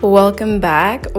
Welcome back,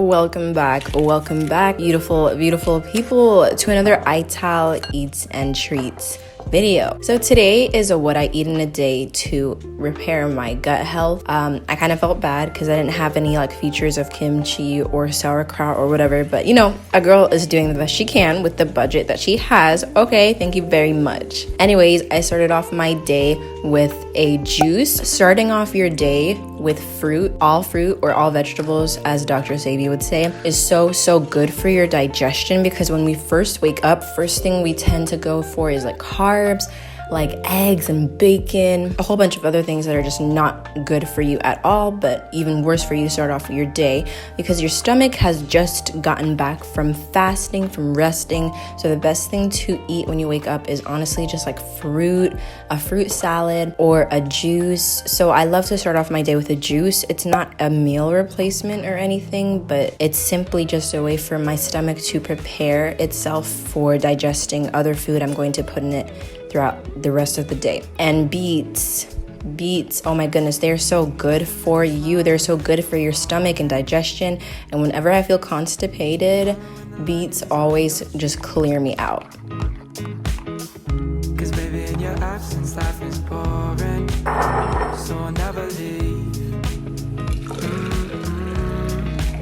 beautiful people, to another Ital Eats and Treats video. So today is a what I eat in a day to repair my gut health. I kind of felt bad because I didn't have any like features of kimchi or sauerkraut or whatever, but you know, a girl is doing the best she can with the budget that she has. Okay, thank you very much. Anyways, I started off my day with a juice. Starting off your day with fruit or all vegetables, as Dr. Sadie would say, is so good for your digestion, because when we first wake up, first thing we tend to go for is like carbs, like eggs and bacon, a whole bunch of other things that are just not good for you at all, but even worse for you to start off your day because your stomach has just gotten back from fasting, from resting. So the best thing to eat when you wake up is honestly just like a fruit salad or a juice. So I love to start off my day with a juice. It's not a meal replacement or anything, but it's simply just a way for my stomach to prepare itself for digesting other food I'm going to put in it throughout the rest of the day. And beets, oh my goodness, they're so good for you. They're so good for your stomach and digestion. And whenever I feel constipated, beets always just clear me out. 'Cause baby, in your absence, life is boring, so I'll never leave.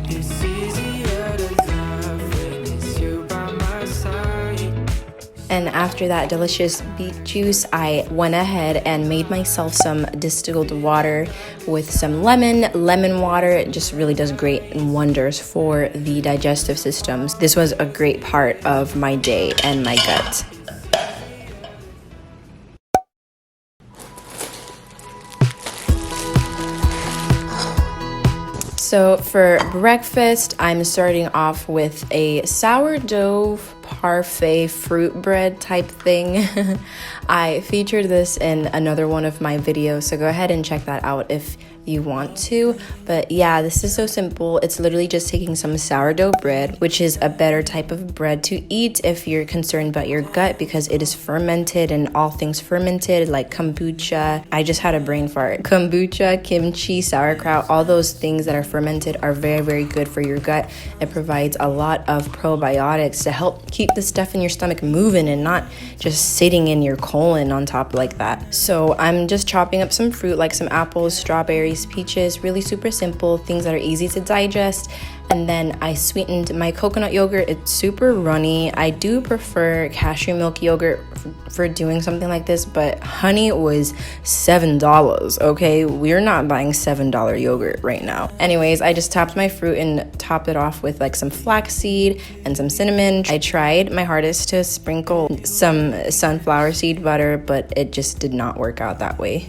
It's easier to love when it's you by my side. And after that delicious beet juice, I went ahead and made myself some distilled water with some lemon water. It just really does great wonders for the digestive systems. This was a great part of my day and my gut. So for breakfast, I'm starting off with a sourdough parfait fruit bread type thing. I featured this in another one of my videos, so go ahead and check that out if you want to. But yeah, this is so simple. It's literally just taking some sourdough bread, which is a better type of bread to eat if you're concerned about your gut, because it is fermented, and all things fermented like kombucha. I just had a brain fart. Kombucha, kimchi, sauerkraut, all those things that are fermented are very good for your gut. It provides a lot of probiotics to help keep the stuff in your stomach moving and not just sitting in your colon on top like that. So I'm just chopping up some fruit like some apples, strawberries, peaches, really super simple things that are easy to digest. And then I sweetened my coconut yogurt. It's super runny. I do prefer cashew milk yogurt for doing something like this, but honey was $7. Okay, we're not buying $7 yogurt right now. Anyways, I just topped my fruit and topped it off with like some flaxseed and some cinnamon. I tried my hardest to sprinkle some sunflower seed butter, but it just did not work out that way.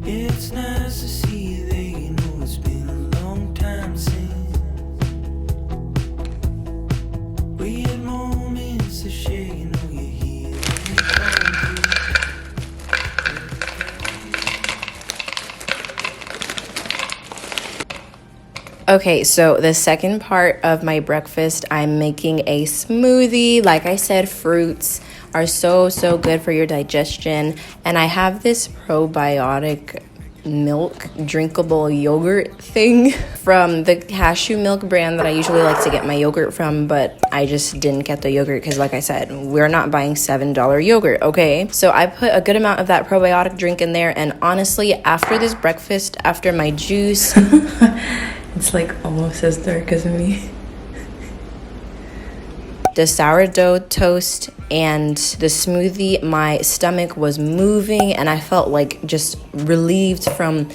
It's nice to see that you know it's been a long time since we had moments to share, you know you're here. Okay, so the second part of my breakfast, I'm making a smoothie. Like I said, fruits are so good for your digestion, and I have this probiotic milk drinkable yogurt thing from the cashew milk brand that I usually like to get my yogurt from, but I just didn't get the yogurt because, like I said, we're not buying $7 yogurt. Okay, so I put a good amount of that probiotic drink in there, and honestly, after this breakfast, after my juice it's like almost as dark as me. The sourdough toast and the smoothie, my stomach was moving and I felt like just relieved from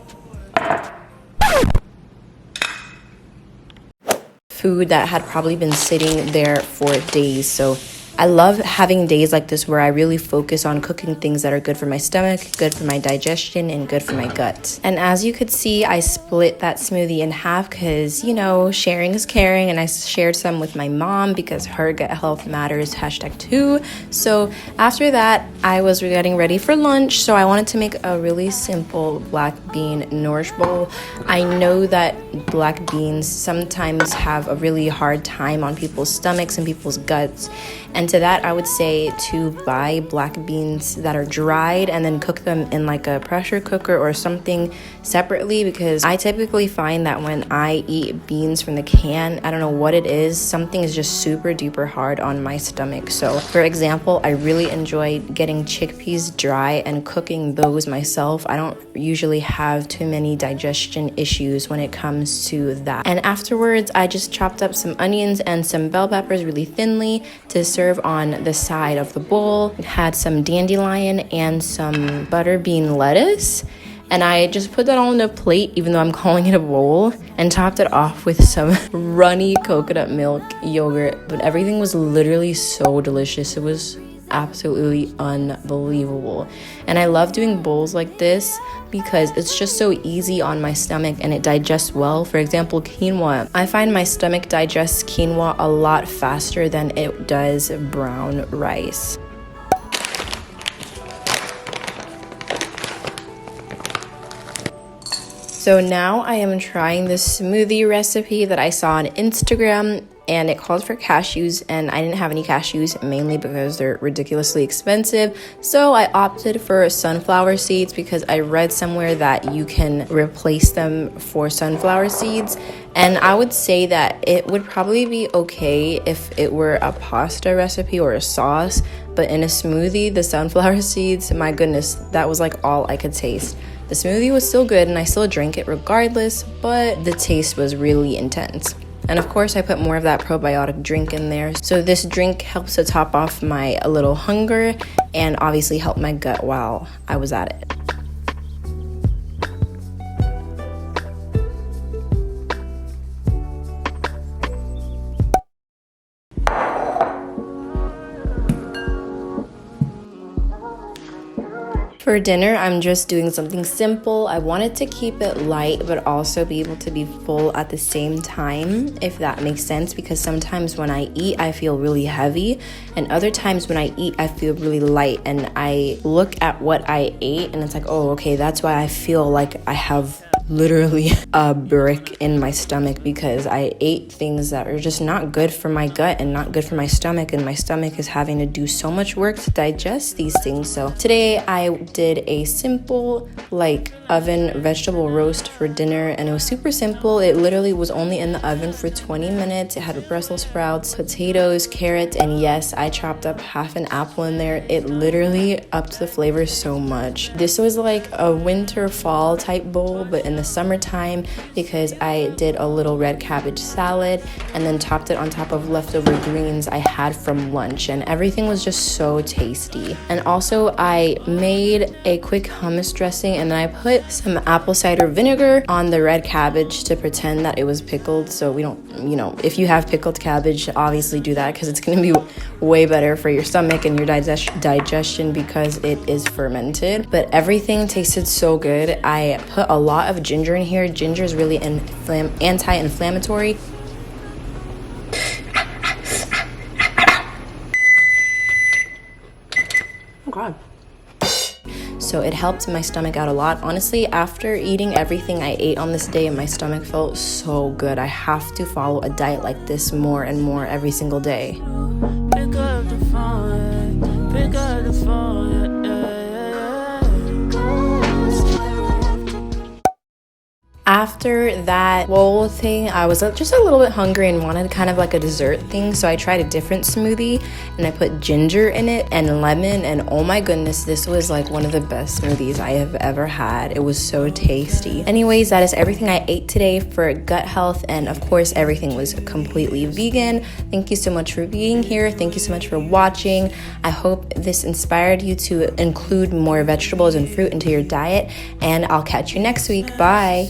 food that had probably been sitting there for days. So I love having days like this where I really focus on cooking things that are good for my stomach, good for my digestion, and good for my gut. And as you could see, I split that smoothie in half because, you know, sharing is caring, and I shared some with my mom because her gut health matters, #2. So after that, I was getting ready for lunch, so I wanted to make a really simple black bean nourish bowl. I know that black beans sometimes have a really hard time on people's stomachs and people's guts, and And to that, I would say to buy black beans that are dried and then cook them in like a pressure cooker or something separately, because I typically find that when I eat beans from the can, I don't know what it is, something is just super duper hard on my stomach. So for example, I really enjoy getting chickpeas dry and cooking those myself. I don't usually have too many digestion issues when it comes to that. And afterwards, I just chopped up some onions and some bell peppers really thinly to serve on the side of the bowl. Had some dandelion and some butter bean lettuce. And I just put that all in a plate, even though I'm calling it a bowl, and topped it off with some runny coconut milk yogurt. But everything was literally so delicious. It was absolutely unbelievable. And I love doing bowls like this because it's just so easy on my stomach and it digests well. For example, quinoa. I find my stomach digests quinoa a lot faster than it does brown rice. So now I am trying this smoothie recipe that I saw on Instagram, and it calls for cashews, and I didn't have any cashews, mainly because they're ridiculously expensive. So I opted for sunflower seeds because I read somewhere that you can replace them for sunflower seeds. And I would say that it would probably be okay if it were a pasta recipe or a sauce, but in a smoothie, the sunflower seeds, my goodness, that was like all I could taste. The smoothie was still good and I still drank it regardless, but the taste was really intense. And of course, I put more of that probiotic drink in there. So this drink helps to top off my little hunger and obviously help my gut while I was at it. For dinner, I'm just doing something simple. I wanted to keep it light, but also be able to be full at the same time, if that makes sense, because sometimes when I eat, I feel really heavy, and other times when I eat, I feel really light, and I look at what I ate, and it's like, oh, okay, that's why I feel like I have literally a brick in my stomach, because I ate things that are just not good for my gut and not good for my stomach, and my stomach is having to do so much work to digest these things. So today I did a simple like oven vegetable roast for dinner, and it was super simple. It literally was only in the oven for 20 minutes. It had Brussels sprouts, potatoes, carrots, and yes, I chopped up half an apple in there. It literally upped the flavor so much. This was like a winter fall type bowl, but in the summertime, because I did a little red cabbage salad and then topped it on top of leftover greens I had from lunch, and everything was just so tasty. And also I made a quick hummus dressing, and then I put some apple cider vinegar on the red cabbage to pretend that it was pickled. So we don't, if you have pickled cabbage, obviously do that, because it's going to be way better for your stomach and your digestion because it is fermented. But everything tasted so good. I put a lot of ginger in here. Ginger is really anti-inflammatory. Oh God. So it helped my stomach out a lot. Honestly, after eating everything I ate on this day, my stomach felt so good. I have to follow a diet like this more and more every single day. Pick up the phone, pick up the phone, After that bowl thing, I was just a little bit hungry and wanted kind of like a dessert thing, so I tried a different smoothie and I put ginger in it and lemon, and oh my goodness, this was like one of the best smoothies I have ever had. It was so tasty. Anyways, that is everything I ate today for gut health, and of course everything was completely vegan. Thank you so much for being here. Thank you so much for watching. I hope this inspired you to include more vegetables and fruit into your diet, and I'll catch you next week. Bye.